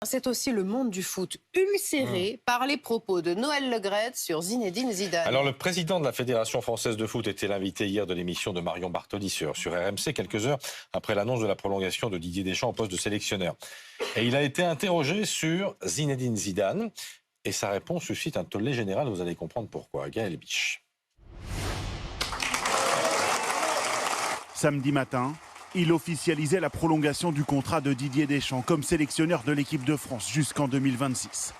c'est aussi le monde du foot ulcéré par les propos de Noël Le Graët sur Zinedine Zidane. Alors le président de la Fédération française de foot était l'invité hier de l'émission de Marion Bartoli sur RMC, quelques heures après l'annonce de la prolongation de Didier Deschamps au poste de sélectionneur. Et il a été interrogé sur Zinedine Zidane et sa réponse suscite un tollé général, vous allez comprendre pourquoi. Gaël Biche. Samedi matin, il officialisait la prolongation du contrat de Didier Deschamps comme sélectionneur de l'équipe de France jusqu'en 2026.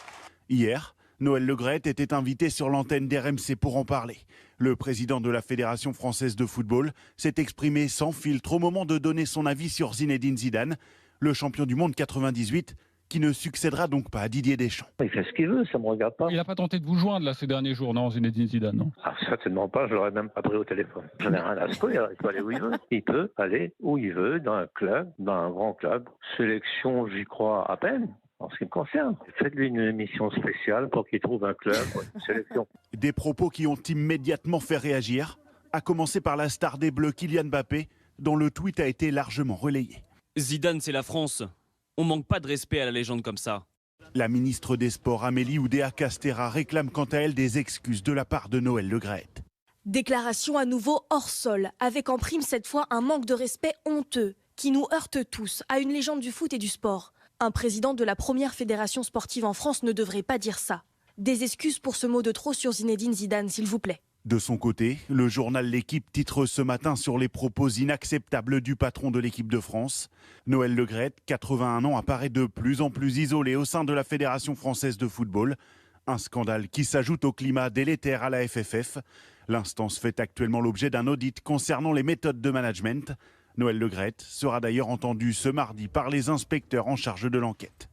Hier, Noël Le Graët était invité sur l'antenne d'RMC pour en parler. Le président de la Fédération française de football s'est exprimé sans filtre au moment de donner son avis sur Zinedine Zidane, le champion du monde 98, qui ne succédera donc pas à Didier Deschamps. Il fait ce qu'il veut, ça ne me regarde pas. Il n'a pas tenté de vous joindre là, ces derniers jours, non, Zinedine Zidane, non? Certainement pas, je l'aurais même pas pris au téléphone. J'en ai rien à se faire, il peut aller où il veut. Il peut aller où il veut, dans un club, dans un grand club. Sélection, j'y crois à peine. En ce qui me concerne, faites-lui une émission spéciale pour qu'il trouve un club, une sélection. Des propos qui ont immédiatement fait réagir, à commencer par la star des Bleus Kylian Mbappé, dont le tweet a été largement relayé. Zidane, c'est la France. On manque pas de respect à la légende comme ça. La ministre des Sports Amélie Oudéa-Castéra réclame quant à elle des excuses de la part de Noël Le Graët. Déclaration à nouveau hors sol, avec en prime cette fois un manque de respect honteux qui nous heurte tous à une légende du foot et du sport. Un président de la première fédération sportive en France ne devrait pas dire ça. Des excuses pour ce mot de trop sur Zinedine Zidane, s'il vous plaît. De son côté, le journal L'Équipe titre ce matin sur les propos inacceptables du patron de l'équipe de France. Noël Le Graët, 81 ans, apparaît de plus en plus isolé au sein de la Fédération française de football. Un scandale qui s'ajoute au climat délétère à la FFF. L'instance fait actuellement l'objet d'un audit concernant les méthodes de management. Noël Le Graët sera d'ailleurs entendu ce mardi par les inspecteurs en charge de l'enquête.